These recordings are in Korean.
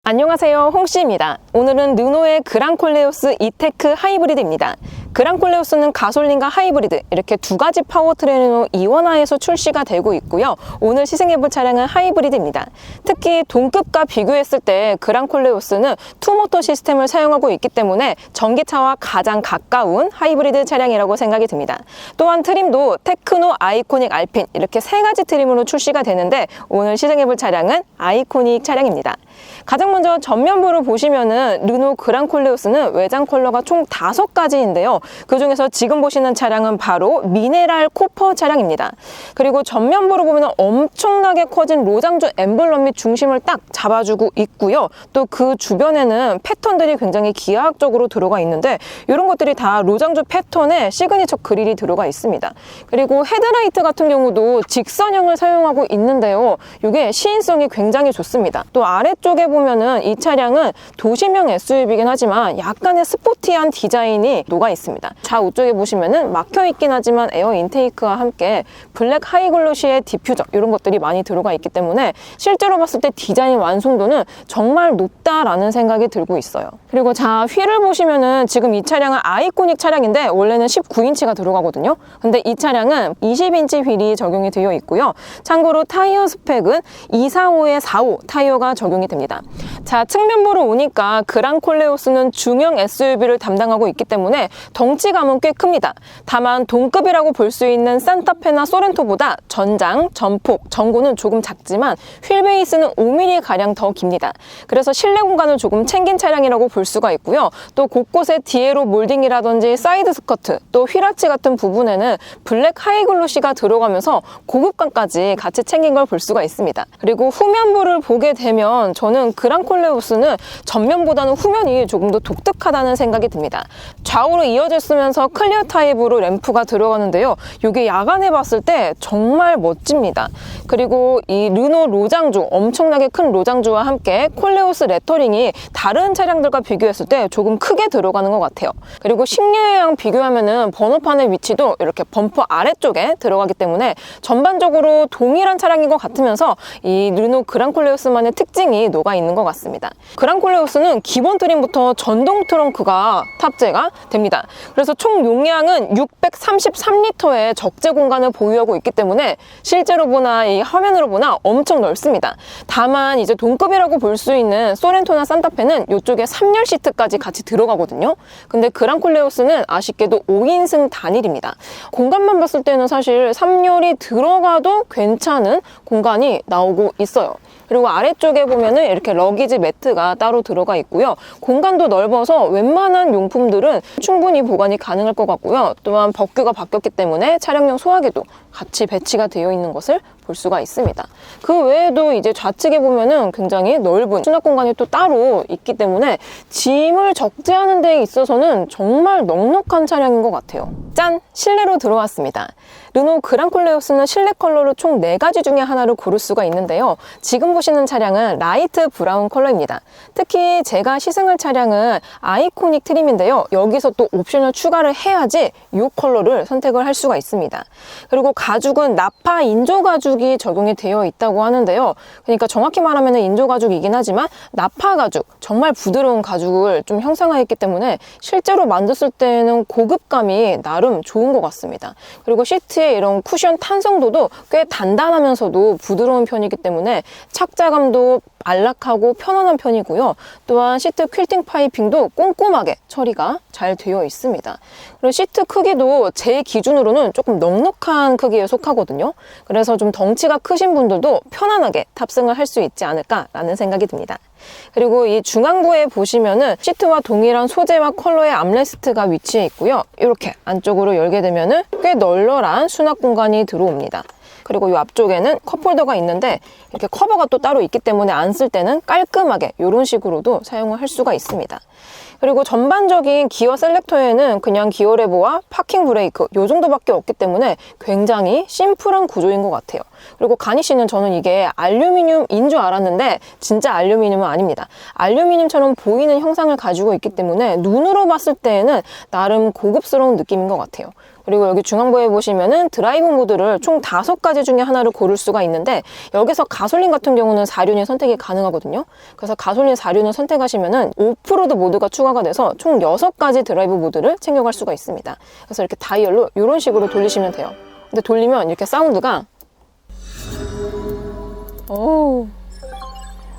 안녕하세요, 홍씨입니다. 오늘은 르노의 그랑콜레오스 이테크 하이브리드입니다. 그랑콜레오스는 가솔린과 하이브리드 이렇게 두 가지 파워트레인으로 이원화해서 출시가 되고 있고요. 오늘 시승해볼 차량은 하이브리드입니다. 특히 동급과 비교했을 때 그랑콜레오스는 투모터 시스템을 사용하고 있기 때문에 전기차와 가장 가까운 하이브리드 차량이라고 생각이 듭니다. 또한 트림도 테크노, 아이코닉, 알핀 이렇게 세 가지 트림으로 출시가 되는데 오늘 시승해볼 차량은 아이코닉 차량입니다. 가장 먼저 전면부를 보시면은 르노 그랑콜레오스는 외장 컬러가 총 5가지인데요. 그 중에서 지금 보시는 차량은 바로 미네랄 코퍼 차량입니다. 그리고 전면부를 보면 엄청나게 커진 로장주 엠블럼 및 중심을 딱 잡아주고 있고요. 또 그 주변에는 패턴들이 굉장히 기하학적으로 들어가 있는데 이런 것들이 다 로장주 패턴에 시그니처 그릴이 들어가 있습니다. 그리고 헤드라이트 같은 경우도 직선형을 사용하고 있는데요. 이게 시인성이 굉장히 좋습니다. 또 아래쪽에 보면은 이 차량은 도심형 SUV이긴 하지만 약간의 스포티한 디자인이 녹아 있습니다. 좌우쪽에 보시면은 막혀 있긴 하지만 에어 인테이크와 함께 블랙 하이글로시의 디퓨저 이런 것들이 많이 들어가 있기 때문에 실제로 봤을 때 디자인 완성도는 정말 높다라는 생각이 들고 있어요. 그리고 자, 휠을 보시면은 지금 이 차량은 아이코닉 차량인데 원래는 19인치가 들어가거든요. 근데 이 차량은 20인치 휠이 적용이 되어 있고요. 참고로 타이어 스펙은 245에 45 타이어가 적용이 됩니다. 자, 측면부로 오니까 그랑콜레오스는 중형 SUV를 담당하고 있기 때문에 덩치감은 꽤 큽니다. 다만 동급이라고 볼 수 있는 산타페나 소렌토보다 전장, 전폭, 전고는 조금 작지만 휠 베이스는 5mm가량 더 깁니다. 그래서 실내 공간을 조금 챙긴 차량이라고 볼 수가 있고요. 또 곳곳에 디에로 몰딩이라든지 사이드 스커트, 또 휠아치 같은 부분에는 블랙 하이글로시가 들어가면서 고급감까지 같이 챙긴 걸 볼 수가 있습니다. 그리고 후면부를 보게 되면 저는 그랑콜레오스는 전면보다는 후면이 조금 더 독특하다는 생각이 듭니다. 좌우로 이어졌으면서 클리어 타입으로 램프가 들어가는데요. 이게 야간에 봤을 때 정말 멋집니다. 그리고 이 르노 로장주, 엄청나게 큰 로장주와 함께 콜레오스 레터링이 다른 차량들과 비교했을 때 조금 크게 들어가는 것 같아요. 그리고 10류랑 비교하면은 번호판의 위치도 이렇게 범퍼 아래쪽에 들어가기 때문에 전반적으로 동일한 차량인 것 같으면서 이 르노 그랑콜레오스만의 특징이 녹아 있는 것 같습니다. 그랑콜레오스는 기본 트림부터 전동 트렁크가 탑재가 됩니다. 그래서 총 용량은 633리터의 적재 공간을 보유하고 있기 때문에 실제로 보나 이 화면으로 보나 엄청 넓습니다. 다만 이제 동급이라고 볼 수 있는 소렌토나 산타페는 이쪽에 3열 시트까지 같이 들어가거든요. 근데 그랑콜레오스는 아쉽게도 5인승 단일입니다. 공간만 봤을 때는 사실 3열이 들어가도 괜찮은 공간이 나오고 있어요. 그리고 아래쪽에 보면은 이렇게 러기지 매트가 따로 들어가 있고요. 공간도 넓어서 웬만한 용품들은 충분히 보관이 가능할 것 같고요. 또한 법규가 바뀌었기 때문에 차량용 소화기도 같이 배치가 되어 있는 것을 볼 수가 있습니다. 그 외에도 이제 좌측에 보면은 굉장히 넓은 수납 공간이 또 따로 있기 때문에 짐을 적재하는 데 있어서는 정말 넉넉한 차량인 것 같아요. 짠! 실내로 들어왔습니다. 르노 그랑콜레오스는 실내 컬러로 총 4가지 중에 하나를 고를 수가 있는데요. 지금 보시는 차량은 라이트 브라운 컬러입니다. 특히 제가 시승할 차량은 아이코닉 트림인데요. 여기서 또 옵션을 추가를 해야지 이 컬러를 선택을 할 수가 있습니다. 그리고 가죽은 나파 인조 가죽이 적용이 되어 있다고 하는데요. 그러니까 정확히 말하면 인조 가죽이긴 하지만 나파 가죽, 정말 부드러운 가죽을 좀 형상화했기 때문에 실제로 만졌을 때는 고급감이 나름 좋은 것 같습니다. 그리고 시트에 이런 쿠션 탄성도도 꽤 단단하면서도 부드러운 편이기 때문에 착자감도 안락하고 편안한 편이고요. 또한 시트 퀼팅 파이핑도 꼼꼼하게 처리가 잘 되어 있습니다. 그리고 시트 크기도 제 기준으로는 조금 넉넉한 크기에 속하거든요. 그래서 좀 덩치가 크신 분들도 편안하게 탑승을 할 수 있지 않을까라는 생각이 듭니다. 그리고 이 중앙부에 보시면은 시트와 동일한 소재와 컬러의 암레스트가 위치해 있고요. 이렇게 안쪽으로 열게 되면은 꽤 널널한 수납 공간이 들어옵니다. 그리고 이 앞쪽에는 컵홀더가 있는데 이렇게 커버가 또 따로 있기 때문에 안 쓸 때는 깔끔하게 이런 식으로도 사용을 할 수가 있습니다. 그리고 전반적인 기어 셀렉터에는 그냥 기어 레버와 파킹 브레이크 이 정도밖에 없기 때문에 굉장히 심플한 구조인 것 같아요. 그리고 가니쉬는 저는 이게 알루미늄인 줄 알았는데 진짜 알루미늄은 아닙니다. 알루미늄처럼 보이는 형상을 가지고 있기 때문에 눈으로 봤을 때에는 나름 고급스러운 느낌인 것 같아요. 그리고 여기 중앙부에 보시면은 드라이브 모드를 총 5가지 중에 하나를 고를 수가 있는데 여기서 가솔린 같은 경우는 4륜이 선택이 가능하거든요. 그래서 가솔린 4륜을 선택하시면은 오프로드 모드가 추가가 돼서 총 6가지 드라이브 모드를 챙겨갈 수가 있습니다. 그래서 이렇게 다이얼로 이런 식으로 돌리시면 돼요. 근데 돌리면 이렇게 사운드가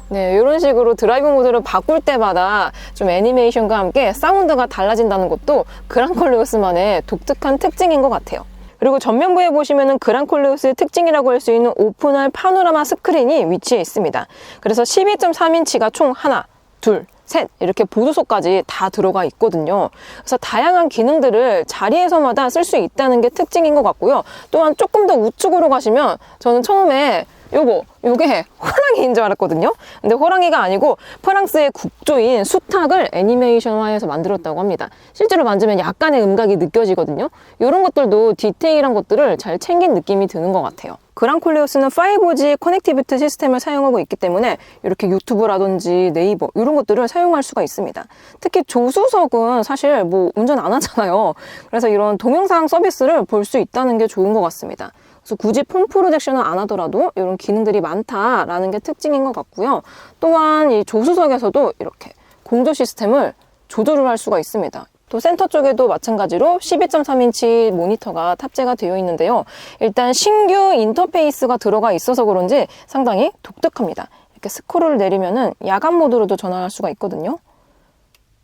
네, 이런 식으로 드라이브 모드를 바꿀 때마다 좀 애니메이션과 함께 사운드가 달라진다는 것도 그랑콜레오스만의 독특한 특징인 것 같아요. 그리고 전면부에 보시면은 그랑콜레오스의 특징이라고 할 수 있는 오픈할 파노라마 스크린이 위치해 있습니다. 그래서 12.3인치가 총 하나, 둘, 셋 이렇게 보조석까지 다 들어가 있거든요. 그래서 다양한 기능들을 자리에서마다 쓸 수 있다는 게 특징인 것 같고요. 또한 조금 더 우측으로 가시면 저는 처음에 요게 호랑이인 줄 알았거든요. 근데 호랑이가 아니고 프랑스의 국조인 수탉을 애니메이션화해서 만들었다고 합니다. 실제로 만지면 약간의 음각이 느껴지거든요. 이런 것들도 디테일한 것들을 잘 챙긴 느낌이 드는 것 같아요. 그랑콜레오스는 5G 커넥티비티 시스템을 사용하고 있기 때문에 이렇게 유튜브라든지 네이버 이런 것들을 사용할 수가 있습니다. 특히 조수석은 사실 뭐 운전 안 하잖아요. 그래서 이런 동영상 서비스를 볼 수 있다는 게 좋은 것 같습니다. 그래서 굳이 폰 프로젝션을 안 하더라도 이런 기능들이 많다라는 게 특징인 것 같고요. 또한 이 조수석에서도 이렇게 공조 시스템을 조절을 할 수가 있습니다. 또 센터 쪽에도 마찬가지로 12.3인치 모니터가 탑재가 되어 있는데요. 일단 신규 인터페이스가 들어가 있어서 그런지 상당히 독특합니다. 이렇게 스크롤을 내리면은 야간 모드로도 전환할 수가 있거든요.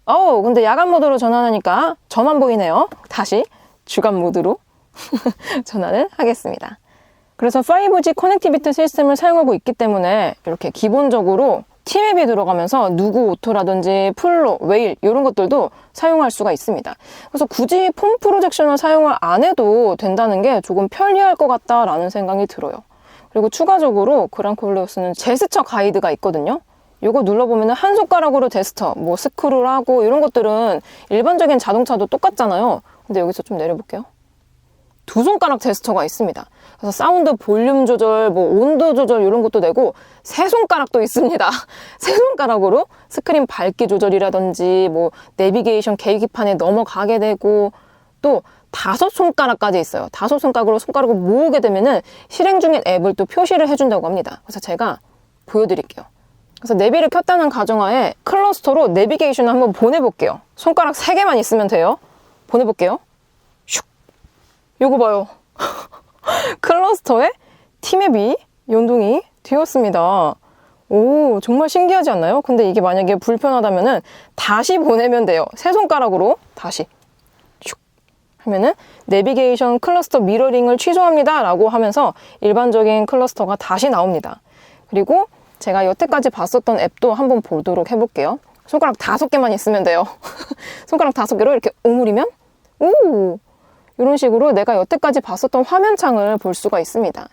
근데 야간 모드로 전환하니까 저만 보이네요. 다시 주간 모드로 전환을 하겠습니다. 그래서 5G 커넥티비티 시스템을 사용하고 있기 때문에 이렇게 기본적으로 T맵이 들어가면서 누구 오토라든지 플로, 웨일 이런 것들도 사용할 수가 있습니다. 그래서 굳이 폰 프로젝션을 사용을 안 해도 된다는 게 조금 편리할 것 같다라는 생각이 들어요. 그리고 추가적으로 그랑콜레오스는 제스처 가이드가 있거든요. 이거 눌러보면 한 손가락으로 제스처, 뭐 스크롤하고 이런 것들은 일반적인 자동차도 똑같잖아요. 근데 여기서 좀 내려볼게요. 2손가락 제스처가 있습니다. 그래서 사운드 볼륨 조절, 뭐 온도 조절 이런 것도 되고 3손가락도 있습니다. 3손가락으로 스크린 밝기 조절이라든지 뭐 내비게이션 계기판에 넘어가게 되고 또 5손가락까지 있어요. 5손가락으로 손가락을 모으게 되면은 실행 중인 앱을 또 표시를 해준다고 합니다. 그래서 제가 보여드릴게요. 그래서 내비를 켰다는 가정하에 클러스터로 내비게이션을 한번 보내볼게요. 손가락 3개만 있으면 돼요. 보내볼게요. 슉! 요거 봐요. 클러스터에 T맵이 연동이 되었습니다. 오, 정말 신기하지 않나요? 근데 이게 만약에 불편하다면은 다시 보내면 돼요. 3손가락으로 다시 슉 하면은 내비게이션 클러스터 미러링을 취소합니다 라고 하면서 일반적인 클러스터가 다시 나옵니다. 그리고 제가 여태까지 봤었던 앱도 한번 보도록 해볼게요. 손가락 5개만 있으면 돼요. 손가락 5개로 이렇게 오므리면 이런 식으로 내가 여태까지 봤었던 화면창을 볼 수가 있습니다.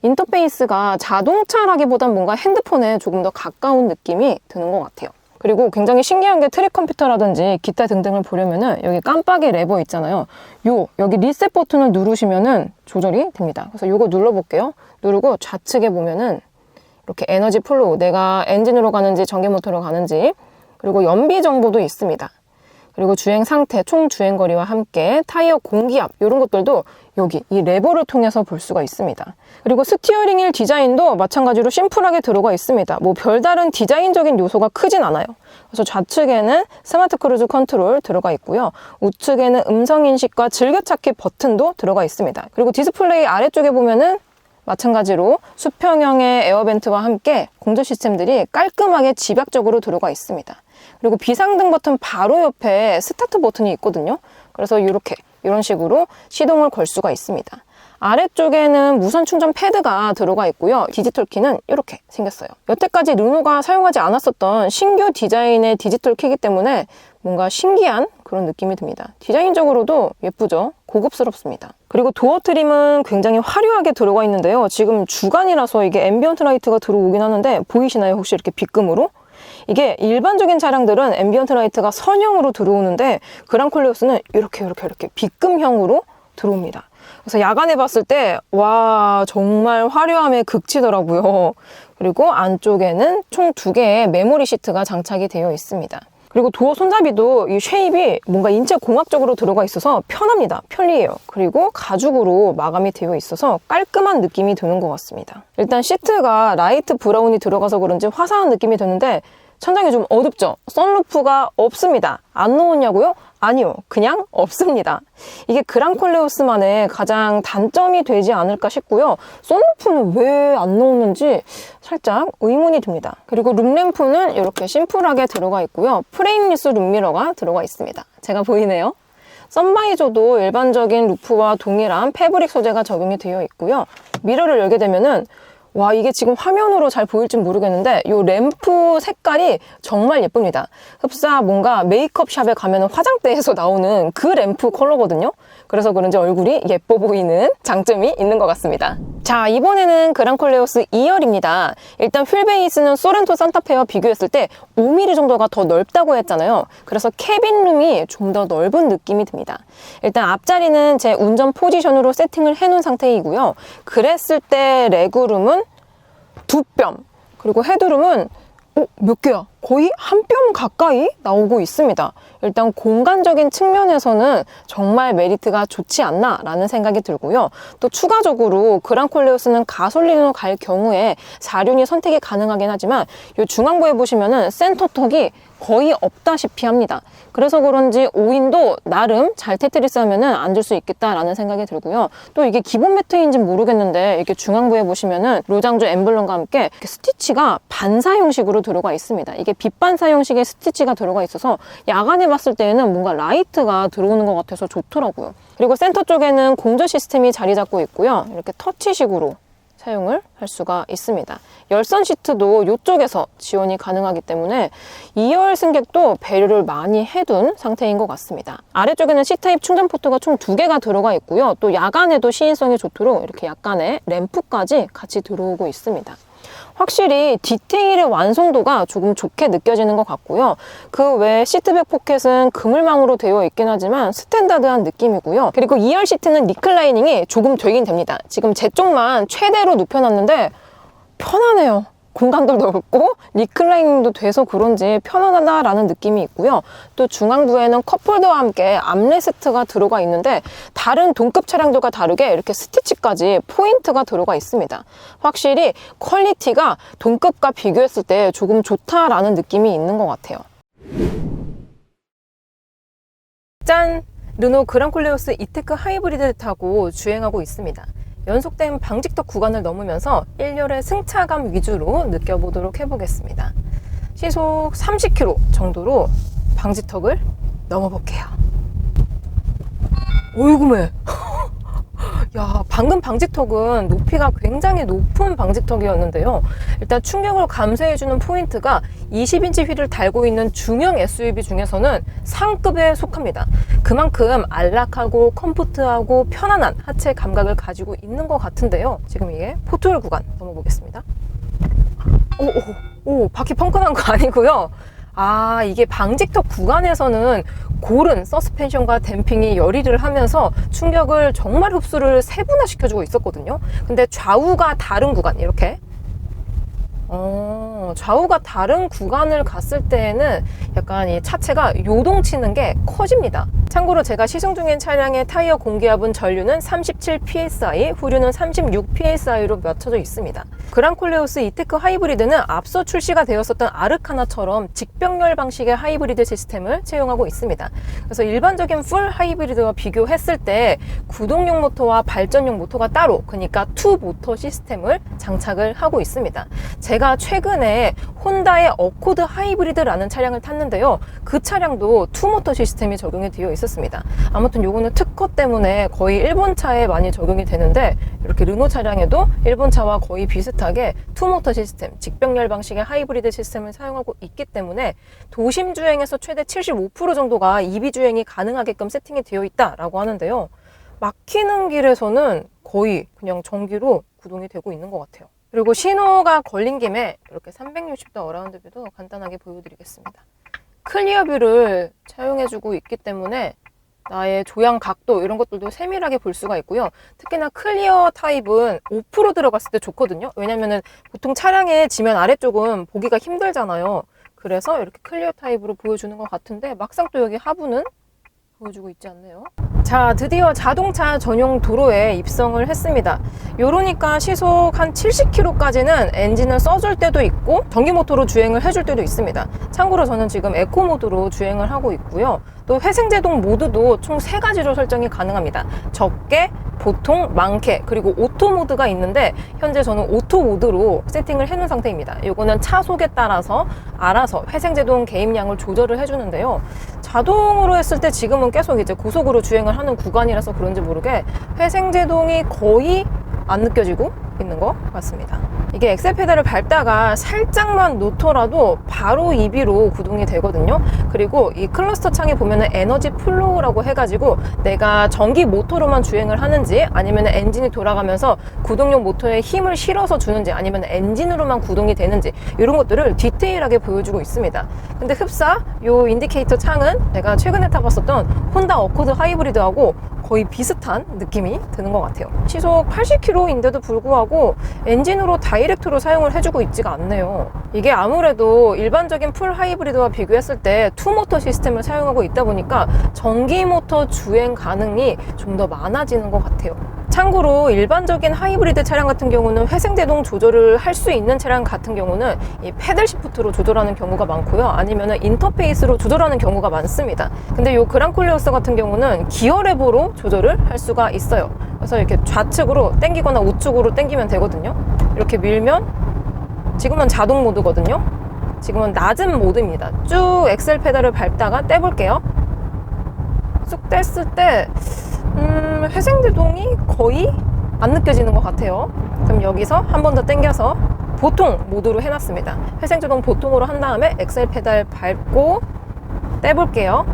인터페이스가 자동차라기보단 뭔가 핸드폰에 조금 더 가까운 느낌이 드는 것 같아요. 그리고 굉장히 신기한 게 트랙 컴퓨터라든지 기타 등등을 보려면은 여기 깜빡이 레버 있잖아요. 여기 리셋 버튼을 누르시면은 조절이 됩니다. 그래서 이거 눌러볼게요. 누르고 좌측에 보면은 이렇게 에너지 플로우, 내가 엔진으로 가는지 전기 모터로 가는지, 그리고 연비 정보도 있습니다. 그리고 주행 상태, 총 주행 거리와 함께 타이어 공기압 이런 것들도 여기 이 레버를 통해서 볼 수가 있습니다. 그리고 스티어링 휠 디자인도 마찬가지로 심플하게 들어가 있습니다. 뭐 별다른 디자인적인 요소가 크진 않아요. 그래서 좌측에는 스마트 크루즈 컨트롤 들어가 있고요. 우측에는 음성 인식과 즐겨찾기 버튼도 들어가 있습니다. 그리고 디스플레이 아래쪽에 보면은 마찬가지로 수평형의 에어벤트와 함께 공조 시스템들이 깔끔하게 집약적으로 들어가 있습니다. 그리고 비상등 버튼 바로 옆에 스타트 버튼이 있거든요. 그래서 이런 식으로 시동을 걸 수가 있습니다. 아래쪽에는 무선 충전 패드가 들어가 있고요. 디지털 키는 이렇게 생겼어요. 여태까지 르노가 사용하지 않았었던 신규 디자인의 디지털 키이기 때문에 뭔가 신기한 그런 느낌이 듭니다. 디자인적으로도 예쁘죠? 고급스럽습니다. 그리고 도어 트림은 굉장히 화려하게 들어가 있는데요. 지금 주간이라서 이게 앰비언트 라이트가 들어오긴 하는데 보이시나요? 혹시 이렇게 빛금으로? 이게 일반적인 차량들은 앰비언트 라이트가 선형으로 들어오는데 그랑콜레오스는 이렇게 빛금형으로 들어옵니다. 그래서 야간에 봤을 때 와, 정말 화려함의 극치더라고요. 그리고 안쪽에는 총 2개의 메모리 시트가 장착이 되어 있습니다. 그리고 도어 손잡이도 이 쉐입이 뭔가 인체 공학적으로 들어가 있어서 편합니다. 편리해요. 그리고 가죽으로 마감이 되어 있어서 깔끔한 느낌이 드는 것 같습니다. 일단 시트가 라이트 브라운이 들어가서 그런지 화사한 느낌이 드는데 천장이 좀 어둡죠? 선루프가 없습니다. 안 넣었냐고요? 아니요. 그냥 없습니다. 이게 그랑콜레오스만의 가장 단점이 되지 않을까 싶고요. 선루프는 왜 안 넣었는지 살짝 의문이 듭니다. 그리고 룸램프는 이렇게 심플하게 들어가 있고요. 프레임리스 룸미러가 들어가 있습니다. 제가 보이네요. 선바이저도 일반적인 루프와 동일한 패브릭 소재가 적용이 되어 있고요. 미러를 열게 되면은 와, 이게 지금 화면으로 잘 보일지 모르겠는데 이 램프 색깔이 정말 예쁩니다. 흡사 뭔가 메이크업샵에 가면 화장대에서 나오는 그 램프 컬러거든요. 그래서 그런지 얼굴이 예뻐 보이는 장점이 있는 것 같습니다. 자, 이번에는 그랑콜레오스 2열입니다. 일단 휠베이스는 소렌토 산타페와 비교했을 때 5mm 정도가 더 넓다고 했잖아요. 그래서 캐빈룸이 좀 더 넓은 느낌이 듭니다. 일단 앞자리는 제 운전 포지션으로 세팅을 해놓은 상태이고요. 그랬을 때 레그룸은 2뼘, 그리고 헤드룸은 몇 개야? 거의 1뼘 가까이 나오고 있습니다. 일단 공간적인 측면에서는 정말 메리트가 좋지 않나 라는 생각이 들고요. 또 추가적으로 그랑콜레오스는 가솔린으로 갈 경우에 4륜이 선택이 가능하긴 하지만 이 중앙부에 보시면은 센터턱이 거의 없다시피 합니다. 그래서 그런지 5인도 나름 잘 테트리스 하면은 앉을 수 있겠다라는 생각이 들고요. 또 이게 기본 매트인지는 모르겠는데 이렇게 중앙부에 보시면은 로장조 엠블럼과 함께 이렇게 스티치가 반사 형식으로 들어가 있습니다. 이게 빛반사 형식의 스티치가 들어가 있어서 야간에 봤을 때에는 뭔가 라이트가 들어오는 것 같아서 좋더라고요. 그리고 센터 쪽에는 공조 시스템이 자리 잡고 있고요. 이렇게 터치식으로 사용을 할 수가 있습니다. 열선 시트도 이쪽에서 지원이 가능하기 때문에 2열 승객도 배려를 많이 해둔 상태인 것 같습니다. 아래쪽에는 C타입 충전 포트가 총 2개가 들어가 있고요. 또 야간에도 시인성이 좋도록 이렇게 약간의 램프까지 같이 들어오고 있습니다. 확실히 디테일의 완성도가 조금 좋게 느껴지는 것 같고요. 그 외에 시트백 포켓은 그물망으로 되어 있긴 하지만 스탠다드한 느낌이고요. 그리고 2열 시트는 리클라이닝이 조금 되긴 됩니다. 지금 제 쪽만 최대로 눕혀놨는데 편하네요. 공간도 넓고 리클라이닝도 돼서 그런지 편안하다라는 느낌이 있고요. 또 중앙부에는 컵홀더와 함께 암레스트가 들어가 있는데 다른 동급 차량들과 다르게 이렇게 스티치까지 포인트가 들어가 있습니다. 확실히 퀄리티가 동급과 비교했을 때 조금 좋다라는 느낌이 있는 것 같아요. 짠! 르노 그랑콜레오스 이테크 하이브리드를 타고 주행하고 있습니다. 연속된 방직턱 구간을 넘으면서 1열의 승차감 위주로 느껴보도록 해보겠습니다. 시속 30km 정도로 방직턱을 넘어볼게요. 어이구매! 야, 방금 방직턱은 높이가 굉장히 높은 방직턱이었는데요. 일단 충격을 감소해주는 포인트가 20인치 휠을 달고 있는 중형 SUV 중에서는 상급에 속합니다. 그만큼 안락하고 컴포트하고 편안한 하체 감각을 가지고 있는 것 같은데요. 지금 이게 포트홀 구간 넘어보겠습니다. 오, 바퀴 펑크난 거 아니고요. 아, 이게 방직턱 구간에서는 고른 서스펜션과 댐핑이 열의를 하면서 충격을 정말 흡수를 세분화시켜주고 있었거든요. 근데 좌우가 다른 구간, 이렇게 좌우가 다른 구간을 갔을 때에는 약간 이 차체가 요동치는 게 커집니다. 참고로 제가 시승 중인 차량의 타이어 공기압은 전류는 37psi, 후류는 36psi로 맞춰져 있습니다. 그랑콜레오스 이테크 하이브리드는 앞서 출시가 되었었던 아르카나처럼 직병렬 방식의 하이브리드 시스템을 채용하고 있습니다. 그래서 일반적인 풀 하이브리드와 비교했을 때 구동용 모터와 발전용 모터가 따로, 그러니까 투 모터 시스템을 장착을 하고 있습니다. 제가 최근에 혼다의 어코드 하이브리드라는 차량을 탔는데요. 그 차량도 투모터 시스템이 적용이 되어 있었습니다. 아무튼 요거는 특허 때문에 거의 일본 차에 많이 적용이 되는데 이렇게 르노 차량에도 일본 차와 거의 비슷하게 투모터 시스템, 직병렬 방식의 하이브리드 시스템을 사용하고 있기 때문에 도심 주행에서 최대 75% 정도가 EV 주행이 가능하게끔 세팅이 되어 있다라고 하는데요. 막히는 길에서는 거의 그냥 전기로 구동이 되고 있는 것 같아요. 그리고 신호가 걸린 김에 이렇게 360도 어라운드 뷰도 간단하게 보여드리겠습니다. 클리어 뷰를 차용해주고 있기 때문에 나의 조향 각도 이런 것들도 세밀하게 볼 수가 있고요. 특히나 클리어 타입은 오프로 들어갔을 때 좋거든요. 왜냐면은 보통 차량의 지면 아래쪽은 보기가 힘들잖아요. 그래서 이렇게 클리어 타입으로 보여주는 것 같은데 막상 또 여기 하부는 보여주고 있지 않네요. 자, 드디어 자동차 전용 도로에 입성을 했습니다. 요러니까 시속 한 70km까지는 엔진을 써줄 때도 있고 전기 모터로 주행을 해줄 때도 있습니다. 참고로 저는 지금 에코 모드로 주행을 하고 있고요. 또 회생제동 모드도 총 3가지로 설정이 가능합니다. 적게, 보통, 많게, 그리고 오토 모드가 있는데 현재 저는 오토 모드로 세팅을 해놓은 상태입니다. 이거는 차속에 따라서 알아서 회생제동 개입량을 조절을 해주는데요. 자동으로 했을 때 지금은 계속 이제 고속으로 주행을 하는 구간이라서 그런지 모르게 회생제동이 거의 안 느껴지고 있는 것 같습니다. 이게 엑셀 페달을 밟다가 살짝만 놓더라도 바로 EB로 구동이 되거든요. 그리고 이 클러스터 창에 보면은 에너지 플로우라고 해가지고 내가 전기 모터로만 주행을 하는지 아니면 엔진이 돌아가면서 구동용 모터에 힘을 실어서 주는지 아니면 엔진으로만 구동이 되는지 이런 것들을 디테일하게 보여주고 있습니다. 근데 흡사 요 인디케이터 창은 제가 최근에 타봤었던 혼다 어코드 하이브리드하고 거의 비슷한 느낌이 드는 것 같아요. 시속 80km인데도 불구하고 엔진으로 다이렉트로 사용을 해주고 있지가 않네요. 이게 아무래도 일반적인 풀 하이브리드와 비교했을 때 투모터 시스템을 사용하고 있다 보니까 전기 모터 주행 가능이 좀 더 많아지는 것 같아요. 참고로 일반적인 하이브리드 차량 같은 경우는 회생제동 조절을 할 수 있는 차량 같은 경우는 이 패들 시프트로 조절하는 경우가 많고요. 아니면 인터페이스로 조절하는 경우가 많습니다. 근데 이 그랑콜레오스 같은 경우는 기어 레버로 조절을 할 수가 있어요. 그래서 이렇게 좌측으로 당기거나 우측으로 당기면 되거든요. 이렇게 밀면 지금은 자동 모드거든요. 지금은 낮은 모드입니다. 쭉 엑셀 페달을 밟다가 떼볼게요. 쑥 뗐을 때 회생제동이 거의 안 느껴지는 것 같아요. 그럼 여기서 한 번 더 당겨서 보통 모드로 해놨습니다. 회생제동 보통으로 한 다음에 엑셀 페달 밟고 떼볼게요.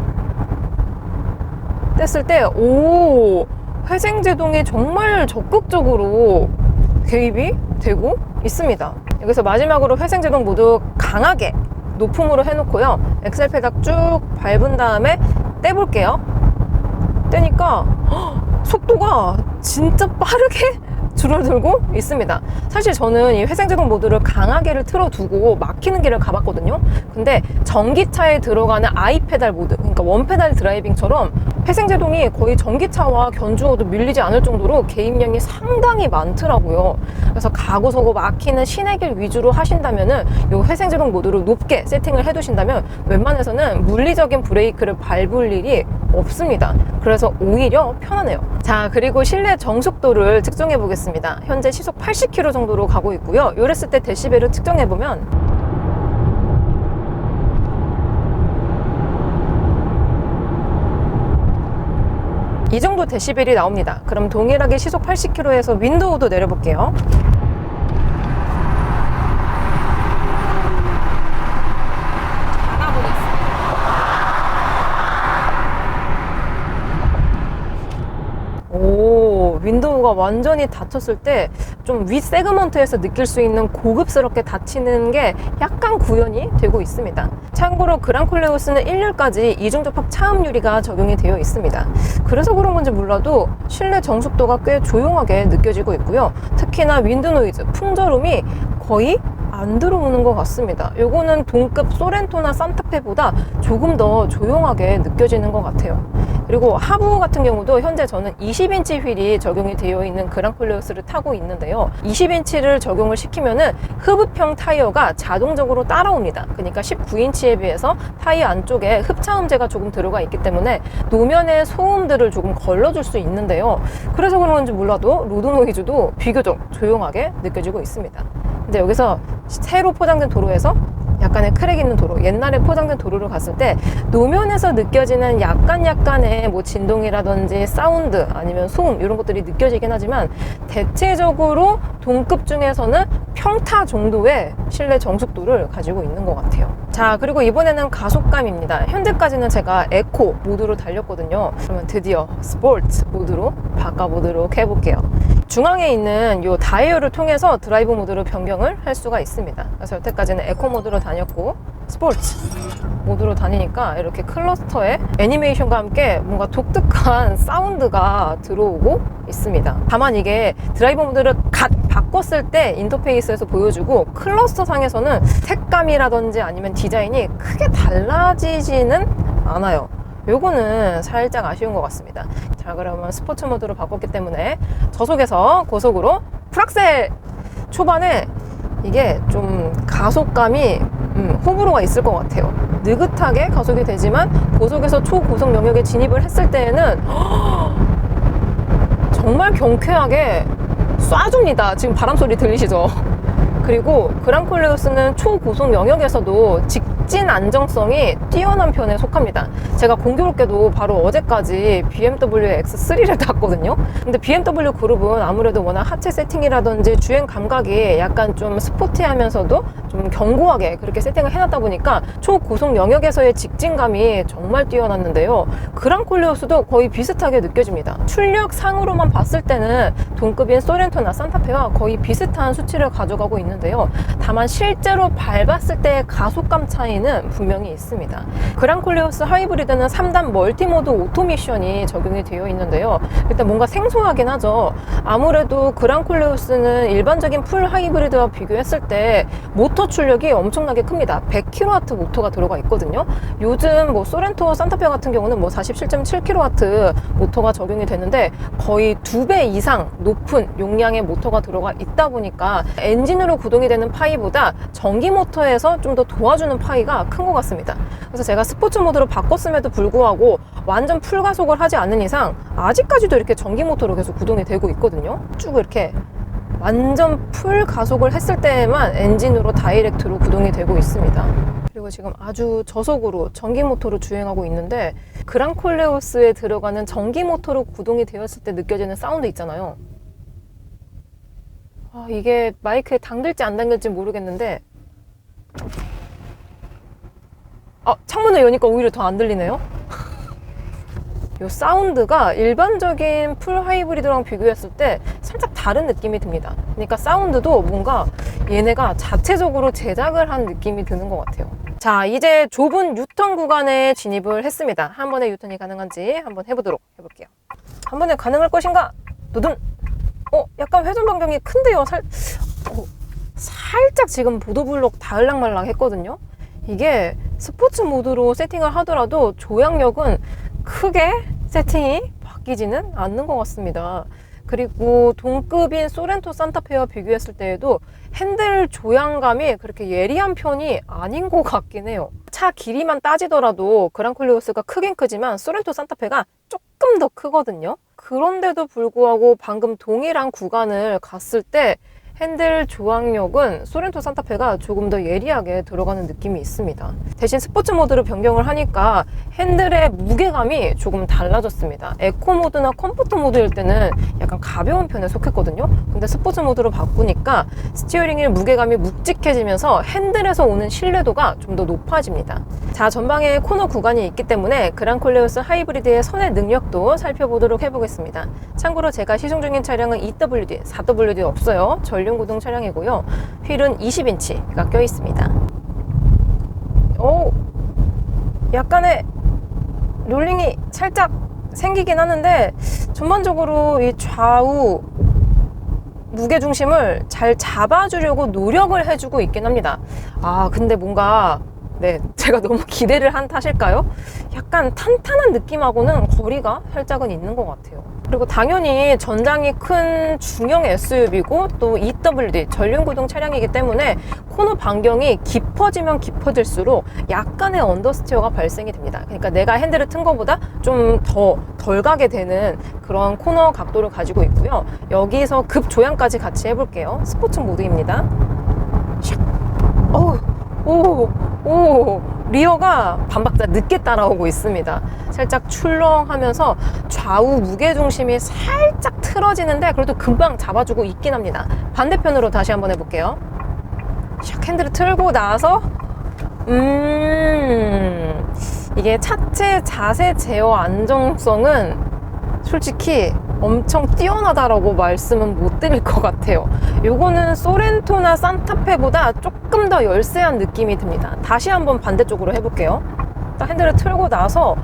뗐을 때 오, 회생제동이 정말 적극적으로 개입이 되고 있습니다. 여기서 마지막으로 회생제동 모드 강하게 높음으로 해놓고요. 엑셀 페달 쭉 밟은 다음에 떼볼게요. 떼니까 속도가 진짜 빠르게 줄어들고 있습니다. 사실 저는 이 회생제동 모드를 강하게를 틀어두고 막히는 길을 가봤거든요. 근데 전기차에 들어가는 아이페달 모드, 그러니까 원페달 드라이빙처럼 회생제동이 거의 전기차와 견주어도 밀리지 않을 정도로 개입량이 상당히 많더라고요. 그래서 가고서고 막히는 시내길 위주로 하신다면은 이 회생제동 모드를 높게 세팅을 해두신다면 웬만해서는 물리적인 브레이크를 밟을 일이 없습니다. 그래서 오히려 편하네요. 자, 그리고 실내 정속도를 측정해 보겠습니다. 현재 시속 80km 정도로 가고 있고요. 요랬을 때 데시벨을 측정해 보면 이 정도 데시벨이 나옵니다. 그럼 동일하게 시속 80km에서 윈도우도 내려볼게요. 오, 윈도우가 완전히 닫혔을 때 좀 윗 세그먼트에서 느낄 수 있는 고급스럽게 닫히는 게 약간 구현이 되고 있습니다. 참고로 그랑콜레오스는 1열까지 이중접합 차음 유리가 적용이 되어 있습니다. 그래서 그런 건지 몰라도 실내 정숙도가 꽤 조용하게 느껴지고 있고요. 특히나 윈드 노이즈, 풍절음이 거의 안 들어오는 것 같습니다. 요거는 동급 소렌토나 산타페보다 조금 더 조용하게 느껴지는 것 같아요. 그리고 하부 같은 경우도 현재 저는 20인치 휠이 적용이 되어 있는 그랑콜레오스를 타고 있는데요. 20인치를 적용을 시키면은 흡입형 타이어가 자동적으로 따라옵니다. 그러니까 19인치에 비해서 타이어 안쪽에 흡차음재가 조금 들어가 있기 때문에 노면의 소음들을 조금 걸러줄 수 있는데요. 그래서 그런 건지 몰라도 로드 노이즈도 비교적 조용하게 느껴지고 있습니다. 근데 여기서 새로 포장된 도로에서 약간의 크랙 있는 도로, 옛날에 포장된 도로를 갔을 때 노면에서 느껴지는 약간의 뭐 진동이라든지 사운드 아니면 소음 이런 것들이 느껴지긴 하지만 대체적으로 동급 중에서는 평타 정도의 실내 정숙도를 가지고 있는 것 같아요. 자, 그리고 이번에는 가속감입니다. 현재까지는 제가 에코 모드로 달렸거든요. 그러면 드디어 스포츠 모드로 바꿔보도록 해볼게요. 중앙에 있는 이 다이얼을 통해서 드라이브 모드로 변경을 할 수가 있습니다. 그래서 여태까지는 에코 모드로 다녔고 스포츠 모드로 다니니까 이렇게 클러스터에 애니메이션과 함께 뭔가 독특한 사운드가 들어오고 있습니다. 다만 이게 드라이브 모드를 갓 바꿔 바꿨을 때 인터페이스에서 보여주고 클러스터 상에서는 색감이라든지 아니면 디자인이 크게 달라지지는 않아요. 요거는 살짝 아쉬운 것 같습니다. 자, 그러면 스포츠 모드로 바꿨기 때문에 저속에서 고속으로 풀악셀. 초반에 이게 좀 가속감이 호불호가 있을 것 같아요. 느긋하게 가속이 되지만 고속에서 초고속 영역에 진입을 했을 때에는 정말 경쾌하게 쏴줍니다. 지금 바람 소리 들리시죠? 그리고 그랑콜레오스는 초고속 영역에서도 직진 안정성이 뛰어난 편에 속합니다. 제가 공교롭게도 바로 어제까지 BMW X3를 탔거든요. 근데 BMW 그룹은 아무래도 워낙 하체 세팅이라든지 주행 감각이 약간 좀 스포티하면서도 좀 견고하게 그렇게 세팅을 해놨다 보니까 초고속 영역에서의 직진감이 정말 뛰어났는데요. 그랑콜레오스도 거의 비슷하게 느껴집니다. 출력상으로만 봤을 때는 동급인 소렌토나 산타페와 거의 비슷한 수치를 가져가고 있는데요. 다만 실제로 밟았을 때의 가속감 차이는 분명히 있습니다. 그랑콜레오스 하이브리드는 3단 멀티모드 오토미션이 적용이 되어 있는데요. 일단 뭔가 생소하긴 하죠. 아무래도 그랑콜레오스는 일반적인 풀 하이브리드와 비교했을 때 모터 출력이 엄청나게 큽니다. 100kW 모터가 들어가 있거든요. 요즘 뭐 소렌토, 산타페 같은 경우는 뭐 47.7kW 모터가 적용이 되는데 거의 2배 이상 높은 용량의 모터가 들어가 있다 보니까 엔진으로 구동이 되는 파이보다 전기 모터에서 좀 더 도와주는 파이가 큰 것 같습니다. 그래서 제가 스포츠 모드로 바꿨음에도 불구하고 완전 풀 가속을 하지 않는 이상 아직까지도 이렇게 전기 모터로 계속 구동이 되고 있거든요. 쭉 이렇게 완전 풀 가속을 했을 때에만 엔진으로 다이렉트로 구동이 되고 있습니다. 그리고 지금 아주 저속으로 전기 모터로 주행하고 있는데 그랑콜레오스에 들어가는 전기 모터로 구동이 되었을 때 느껴지는 사운드 있잖아요. 이게 마이크에 당길지 안 당길지 모르겠는데 창문을 여니까 오히려 더 안 들리네요. 이 사운드가 일반적인 풀 하이브리드랑 비교했을 때 살짝 다른 느낌이 듭니다. 그러니까 사운드도 뭔가 얘네가 자체적으로 제작을 한 느낌이 드는 것 같아요. 자, 이제 좁은 유턴 구간에 진입을 했습니다. 한 번에 유턴이 가능한지 한번 해볼게요. 한 번에 가능할 것인가? 두둔! 약간 회전 반경이 큰데요. 살짝 지금 보도블록 닿을락말락 했거든요. 이게 스포츠 모드로 세팅을 하더라도 조향력은 크게 세팅이 바뀌지는 않는 것 같습니다. 그리고 동급인 소렌토 산타페와 비교했을 때에도 핸들 조향감이 그렇게 예리한 편이 아닌 것 같긴 해요. 차 길이만 따지더라도 그랑콜레오스가 크긴 크지만 소렌토 산타페가 조금 더 크거든요. 그런데도 불구하고 방금 동일한 구간을 갔을 때 핸들 조항력은 소렌토 산타페가 조금 더 예리하게 들어가는 느낌이 있습니다. 대신 스포츠 모드로 변경을 하니까 핸들의 무게감이 조금 달라졌습니다. 에코 모드나 컴포트 모드일 때는 약간 가벼운 편에 속했거든요. 근데 스포츠 모드로 바꾸니까 스티어링의 무게감이 묵직해지면서 핸들에서 오는 신뢰도가 좀 더 높아집니다. 자, 전방에 코너 구간이 있기 때문에 그랑콜레오스 하이브리드의 선의 능력도 살펴보도록 해보겠습니다. 참고로 제가 시승 중인 차량은 EWD, 4WD 없어요. 전륜 구동 차량이고요. 휠은 20인치가 껴 있습니다. 약간의 롤링이 살짝 생기긴 하는데 전반적으로 이 좌우 무게중심을 잘 잡아주려고 노력을 해주고 있긴 합니다. 근데 뭔가 제가 너무 기대를 한 탓일까요? 약간 탄탄한 느낌하고는 거리가 살짝은 있는 것 같아요. 그리고 당연히 전장이 큰 중형 SUV고 또 EWD 전륜구동 차량이기 때문에 코너 반경이 깊어지면 깊어질수록 약간의 언더스티어가 발생이 됩니다. 그러니까 내가 핸들을 튼 것보다 좀 더 덜 가게 되는 그런 코너 각도를 가지고 있고요. 여기서 급조향까지 같이 해볼게요. 스포츠 모드입니다. 리어가 반박자 늦게 따라오고 있습니다. 살짝 출렁하면서 좌우 무게중심이 살짝 틀어지는데 그래도 금방 잡아주고 있긴 합니다. 반대편으로 다시 한번 해볼게요. 핸들을 틀고 나서 이게 차체 자세 제어 안정성은 솔직히 엄청 뛰어나다라고 말씀은 못 드릴 것 같아요. 요거는 소렌토나 산타페보다 조금 더 열세한 느낌이 듭니다. 다시 한번 반대쪽으로 해볼게요. 딱 핸들을 틀고 나서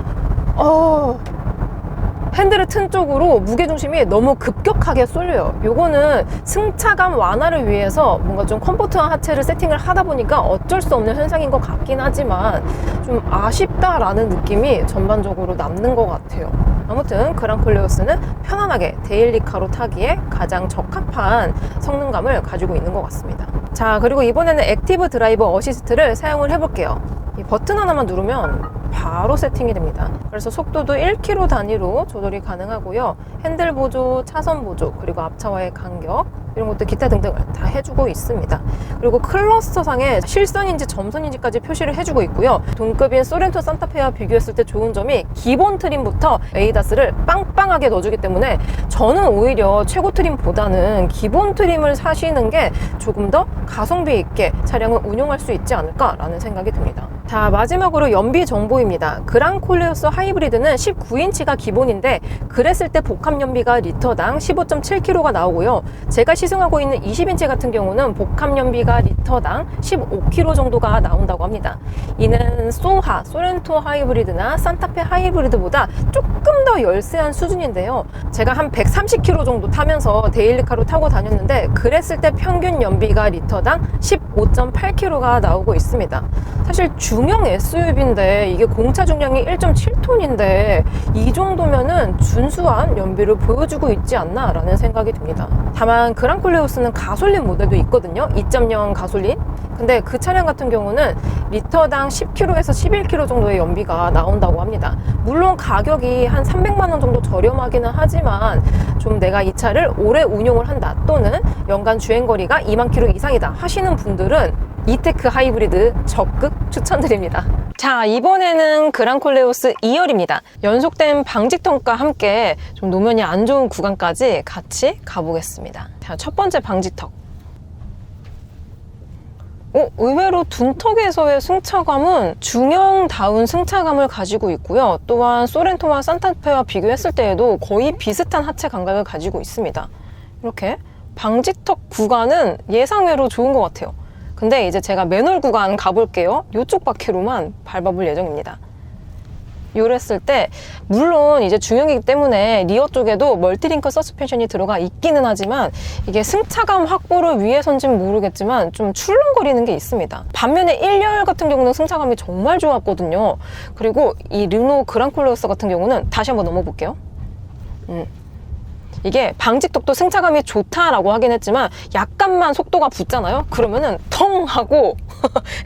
핸들을 튼 쪽으로 무게중심이 너무 급격하게 쏠려요. 요거는 승차감 완화를 위해서 뭔가 좀 컴포트한 하체를 세팅을 하다 보니까 어쩔 수 없는 현상인 것 같긴 하지만 좀 아쉽다라는 느낌이 전반적으로 남는 것 같아요. 아무튼 그랑콜레오스는 편안하게 데일리카로 타기에 가장 적합한 성능감을 가지고 있는 것 같습니다. 자, 그리고 이번에는 액티브 드라이브 어시스트를 사용을 해볼게요. 이 버튼 하나만 누르면 바로 세팅이 됩니다. 그래서 속도도 1km 단위로 조절이 가능하고요. 핸들 보조, 차선 보조, 그리고 앞차와의 간격 이런 것도 기타 등등을 다 해주고 있습니다. 그리고 클러스터상에 실선인지 점선인지까지 표시를 해주고 있고요. 동급인 소렌토 산타페와 비교했을 때 좋은 점이 기본 트림부터 에이다스를 빵빵하게 넣어주기 때문에 저는 오히려 최고 트림보다는 기본 트림을 사시는 게 조금 더 가성비 있게 차량을 운용할 수 있지 않을까라는 생각이 듭니다. 자, 마지막으로 연비 정보입니다. 그랑콜레오스 하이브리드는 19인치가 기본인데 그랬을 때 복합 연비가 리터당 15.7km가 나오고요. 제가 시승하고 있는 20인치 같은 경우는 복합 연비가 리터당 15km 정도가 나온다고 합니다. 이는 소하, 소렌토 하이브리드나 산타페 하이브리드보다 조금 더 열세한 수준인데요. 제가 한 130km 정도 타면서 데일리카로 타고 다녔는데 그랬을 때 평균 연비가 리터당 15.8km가 나오고 있습니다. 사실 중형 SUV인데 이게 공차 중량이 1.7톤인데 이 정도면은 준수한 연비를 보여주고 있지 않나 라는 생각이 듭니다. 다만 그랑콜레오스는 가솔린 모델도 있거든요. 2.0 가솔린. 근데 그 차량 같은 경우는 리터당 10km에서 11km 정도의 연비가 나온다고 합니다. 물론 가격이 한 300만 원 정도 저렴하기는 하지만 좀 내가 이 차를 오래 운용을 한다 또는 연간 주행거리가 2만 km 이상이다 하시는 분들은 이테크 하이브리드 적극 추천드립니다. 자, 이번에는 그랑콜레오스 2열입니다. 연속된 방지턱과 함께 좀 노면이 안 좋은 구간까지 같이 가보겠습니다. 자, 첫 번째 방지턱. 의외로 둔턱에서의 승차감은 중형다운 승차감을 가지고 있고요. 또한 소렌토와 산타페와 비교했을 때에도 거의 비슷한 하체 감각을 가지고 있습니다. 이렇게 방지턱 구간은 예상외로 좋은 것 같아요. 근데 이제 제가 매널 구간 가볼게요. 이쪽 바퀴로만 밟아볼 예정입니다. 요랬을 때 물론 이제 중형이기 때문에 리어 쪽에도 멀티링크 서스펜션이 들어가 있기는 하지만 이게 승차감 확보를 위해서인지는 모르겠지만 좀 출렁거리는 게 있습니다. 반면에 1열 같은 경우는 승차감이 정말 좋았거든요. 그리고 이 르노 그랑콜레오스 같은 경우는 다시 한번 넘어볼게요. 이게 방지턱도 승차감이 좋다라고 하긴 했지만 약간만 속도가 붙잖아요. 그러면은 텅 하고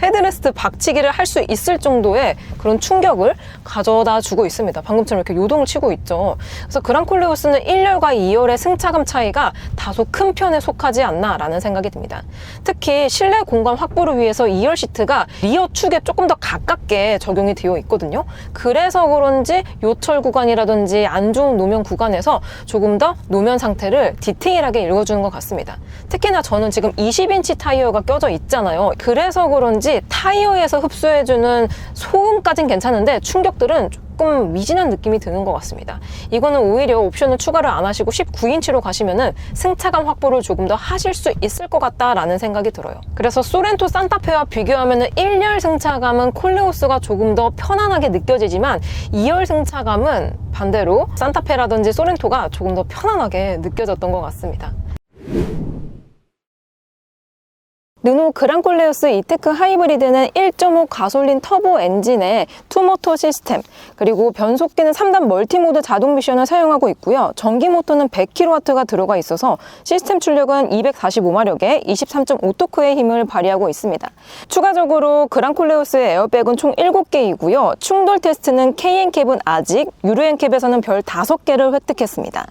헤드레스트 박치기를 할 수 있을 정도의 그런 충격을 가져다 주고 있습니다. 방금처럼 이렇게 요동을 치고 있죠. 그래서 그랑콜레오스는 1열과 2열의 승차감 차이가 다소 큰 편에 속하지 않나 라는 생각이 듭니다. 특히 실내 공간 확보를 위해서 2열 시트가 리어 축에 조금 더 가깝게 적용이 되어 있거든요. 그래서 그런지 요철 구간이라든지 안 좋은 노면 구간에서 조금 더 노면 상태를 디테일하게 읽어주는 것 같습니다. 특히나 저는 지금 20인치 타이어가 껴져 있잖아요. 그래서 그런지 타이어에서 흡수해주는 소음까진 괜찮은데 충격들은 조금 미진한 느낌이 드는 것 같습니다. 이거는 오히려 옵션을 추가를 안 하시고 19인치로 가시면은 승차감 확보를 조금 더 하실 수 있을 것 같다라는 생각이 들어요. 그래서 소렌토 산타페와 비교하면은 1열 승차감은 콜레오스가 조금 더 편안하게 느껴지지만 2열 승차감은 반대로 산타페라든지 소렌토가 조금 더 편안하게 느껴졌던 것 같습니다. 르노 그랑콜레오스 이테크 하이브리드는 1.5 가솔린 터보 엔진에 투모터 시스템, 그리고 변속기는 3단 멀티모드 자동 미션을 사용하고 있고요. 전기 모터는 100kW가 들어가 있어서 시스템 출력은 245마력에 23.5토크의 힘을 발휘하고 있습니다. 추가적으로 그랑콜레오스의 에어백은 총 7개이고요. 충돌 테스트는 KN캡은 아직, 유로엔캡에서는 별 5개를 획득했습니다.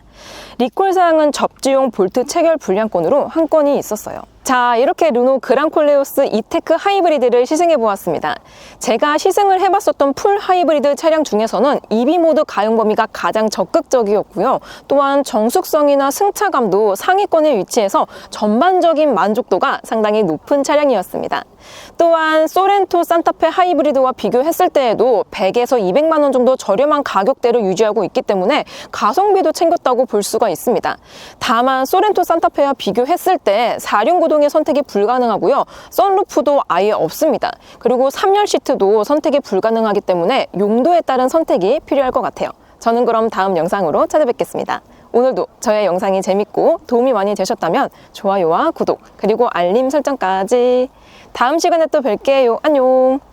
리콜 사항은 접지용 볼트 체결 불량권으로 한 건이 있었어요. 자, 이렇게 르노 그랑콜레오스 이테크 하이브리드를 시승해 보았습니다. 제가 시승을 해봤었던 풀 하이브리드 차량 중에서는 EV 모드 가용 범위가 가장 적극적이었고요. 또한 정숙성이나 승차감도 상위권에 위치해서 전반적인 만족도가 상당히 높은 차량이었습니다. 또한 소렌토 산타페 하이브리드와 비교했을 때에도 100에서 200만 원 정도 저렴한 가격대를 유지하고 있기 때문에 가성비도 챙겼다고 볼 수가 있습니다. 다만 소렌토 산타페와 비교했을 때 4륜구동의 선택이 불가능하고요. 선루프도 아예 없습니다. 그리고 3열 시트도 선택이 불가능하기 때문에 용도에 따른 선택이 필요할 것 같아요. 저는 그럼 다음 영상으로 찾아뵙겠습니다. 오늘도 저의 영상이 재밌고 도움이 많이 되셨다면 좋아요와 구독 그리고 알림 설정까지. 다음 시간에 또 뵐게요. 안녕.